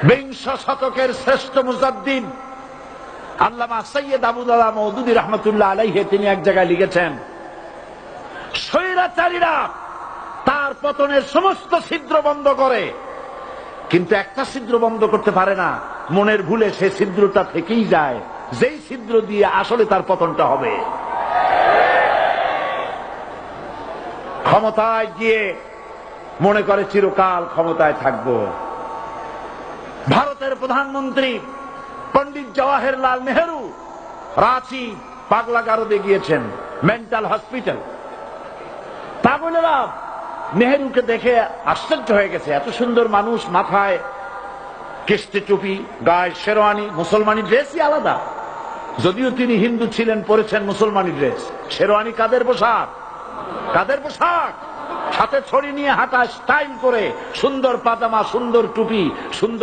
বিংশ শতকের শ্রেষ্ঠ মুজাদ্দিদ আল্লামা সৈয়দ আবুল-আলা মওদুদী রাহমাতুল্লাহ আলাইহি তিনি এক জায়গায় লিখেছেন, স্বৈরাচারীরা তার পতনের সমস্ত ছিদ্র বন্ধ করে, কিন্তু একটা ছিদ্র বন্ধ করতে পারে না, মনের ভুলে সে ছিদ্রটা থেকেই যায়, যেই ছিদ্র দিয়ে আসলে তার পতনটা হবে। ক্ষমতায় গিয়ে মনে করে চিরকাল ক্ষমতায় থাকবো। ভারতের প্রধানমন্ত্রী পণ্ডিত জওয়াহরলাল নেহেরু রাঁচি পাগলাগারদে গিয়েছেন, মেন্টাল হসপিটাল। পাগলেরা নেহেরুকে দেখে আশ্চর্য হয়ে গেছে, এত সুন্দর মানুষ, মাথায় কিস্তি টুপি, গায়ে শেরওয়ানি, মুসলমানি ড্রেসই আলাদা। যদিও তিনি হিন্দু ছিলেন, পরেছেন মুসলমানি ড্রেস। শেরওয়ানি কাদের পোশাক? কাদের পোশাক? সাথে ছড়ি নিয়ে হাঁটা, স্টাইল করে, সুন্দর পাজামা, সুন্দর টুপি, সুন্দর